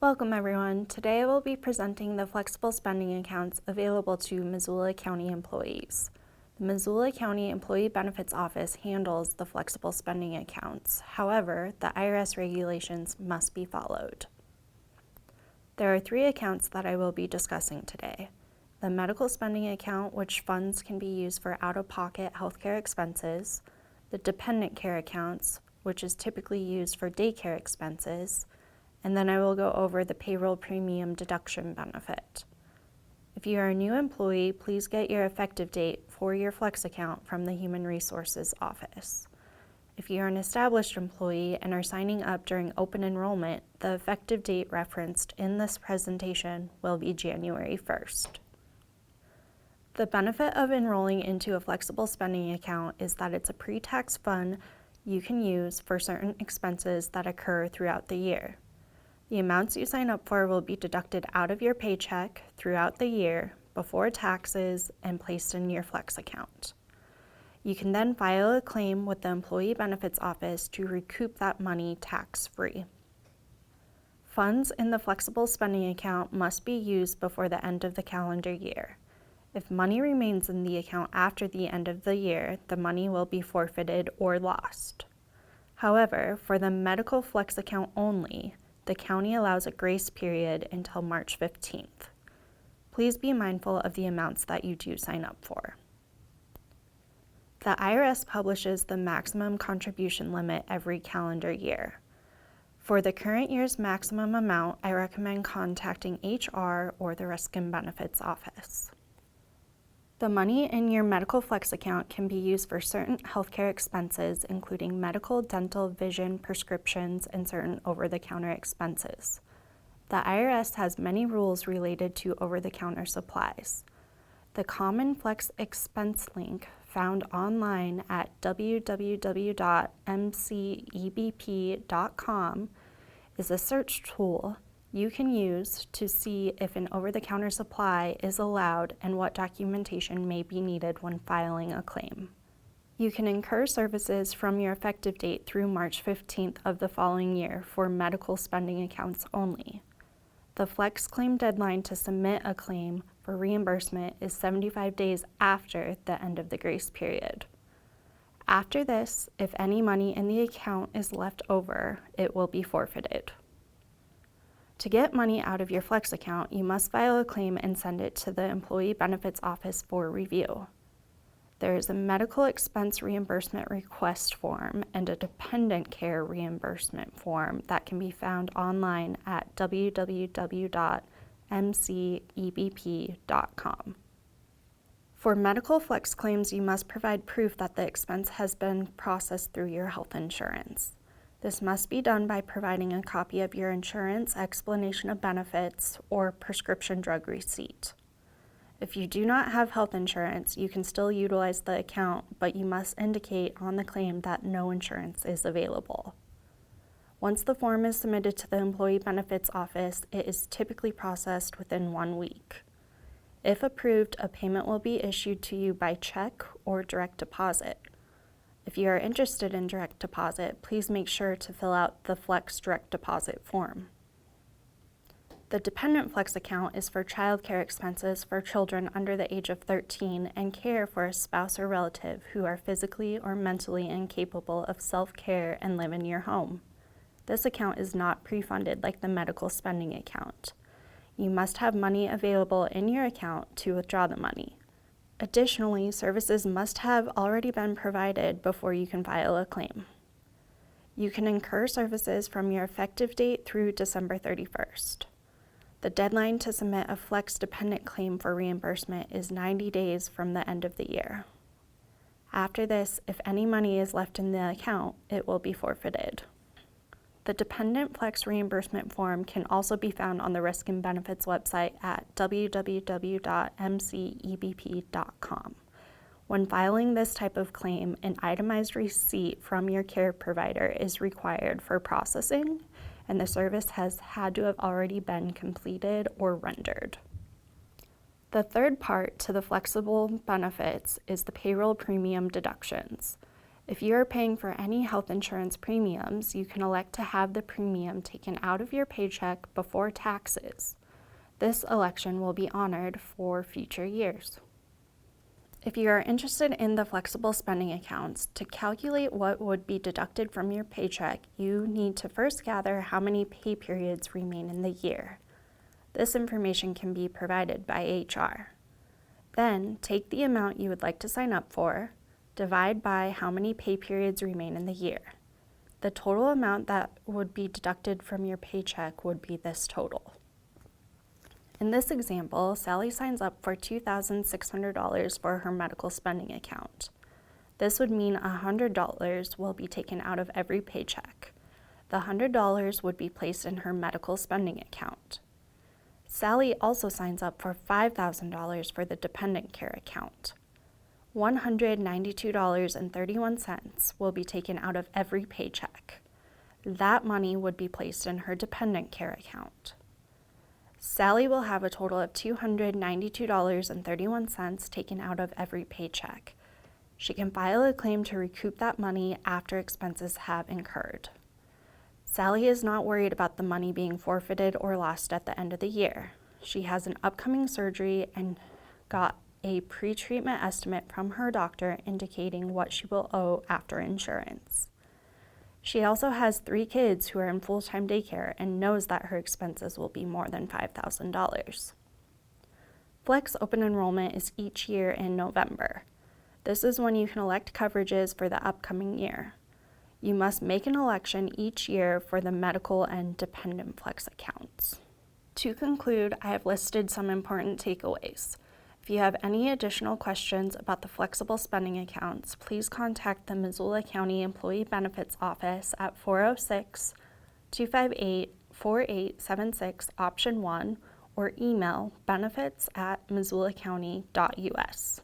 Welcome everyone. Today I will be presenting the flexible spending accounts available to Missoula County employees. The Missoula County Employee Benefits Office handles the flexible spending accounts. However, the IRS regulations must be followed. There are 3 accounts that I will be discussing today. The medical spending account, which funds can be used for out-of-pocket healthcare expenses. The dependent care accounts, which is typically used for daycare expenses. And then I will go over the payroll premium deduction benefit. If you are a new employee, please get your effective date for your Flex account from the Human Resources Office. If you are an established employee and are signing up during open enrollment, the effective date referenced in this presentation will be January 1st. The benefit of enrolling into a flexible spending account is that it's a pre-tax fund you can use for certain expenses that occur throughout the year. The amounts you sign up for will be deducted out of your paycheck throughout the year before taxes and placed in your Flex account. You can then file a claim with the Employee Benefits Office to recoup that money tax-free. Funds in the flexible spending account must be used before the end of the calendar year. If money remains in the account after the end of the year, the money will be forfeited or lost. However, for the medical Flex account only, the county allows a grace period until March 15th. Please be mindful of the amounts that you do sign up for. The IRS publishes the maximum contribution limit every calendar year. For the current year's maximum amount, I recommend contacting HR or the Risk and Benefits Office. The money in your medical Flex account can be used for certain healthcare expenses, including medical, dental, vision, prescriptions, and certain over-the-counter expenses. The IRS has many rules related to over-the-counter supplies. The Common Flex Expense link found online at www.mcebp.com is a search tool you can use to see if an over-the-counter supply is allowed and what documentation may be needed when filing a claim. You can incur services from your effective date through March 15th of the following year for medical spending accounts only. The Flex claim deadline to submit a claim for reimbursement is 75 days after the end of the grace period. After this, if any money in the account is left over, it will be forfeited. To get money out of your Flex account, you must file a claim and send it to the Employee Benefits Office for review. There is a medical expense reimbursement request form and a dependent care reimbursement form that can be found online at www.mcebp.com. For medical Flex claims, you must provide proof that the expense has been processed through your health insurance. This must be done by providing a copy of your insurance explanation of benefits or prescription drug receipt. If you do not have health insurance, you can still utilize the account, but you must indicate on the claim that no insurance is available. Once the form is submitted to the Employee Benefits Office, it is typically processed within 1 week. If approved, a payment will be issued to you by check or direct deposit. If you are interested in direct deposit, please make sure to fill out the Flex direct deposit form. The dependent Flex account is for child care expenses for children under the age of 13 and care for a spouse or relative who are physically or mentally incapable of self-care and live in your home. This account is not pre-funded like the medical spending account. You must have money available in your account to withdraw the money. Additionally, services must have already been provided before you can file a claim. You can incur services from your effective date through December 31st. The deadline to submit a Flex dependent claim for reimbursement is 90 days from the end of the year. After this, if any money is left in the account, it will be forfeited. The dependent Flex reimbursement form can also be found on the Risk and Benefits website at www.mcebp.com. When filing this type of claim, an itemized receipt from your care provider is required for processing, and the service has had to have already been completed or rendered. The third part to the flexible benefits is the payroll premium deductions. If you are paying for any health insurance premiums, you can elect to have the premium taken out of your paycheck before taxes. This election will be honored for future years. If you are interested in the flexible spending accounts, to calculate what would be deducted from your paycheck, you need to first gather how many pay periods remain in the year. This information can be provided by HR. Then, take the amount you would like to sign up for, divide by how many pay periods remain in the year. The total amount that would be deducted from your paycheck would be this total. In this example, Sally signs up for $2,600 for her medical spending account. This would mean $100 will be taken out of every paycheck. The $100 would be placed in her medical spending account. Sally also signs up for $5,000 for the dependent care account. $192.31 will be taken out of every paycheck. That money would be placed in her dependent care account. Sally will have a total of $292.31 taken out of every paycheck. She can file a claim to recoup that money after expenses have incurred. Sally is not worried about the money being forfeited or lost at the end of the year. She has an upcoming surgery and got a pre-treatment estimate from her doctor indicating what she will owe after insurance. She also has 3 kids who are in full-time daycare and knows that her expenses will be more than $5,000. Flex open enrollment is each year in November. This is when you can elect coverages for the upcoming year. You must make an election each year for the medical and dependent Flex accounts. To conclude, I have listed some important takeaways. If you have any additional questions about the flexible spending accounts, please contact the Missoula County Employee Benefits Office at 406-258-4876 option 1 or email benefits@missoulacounty.us.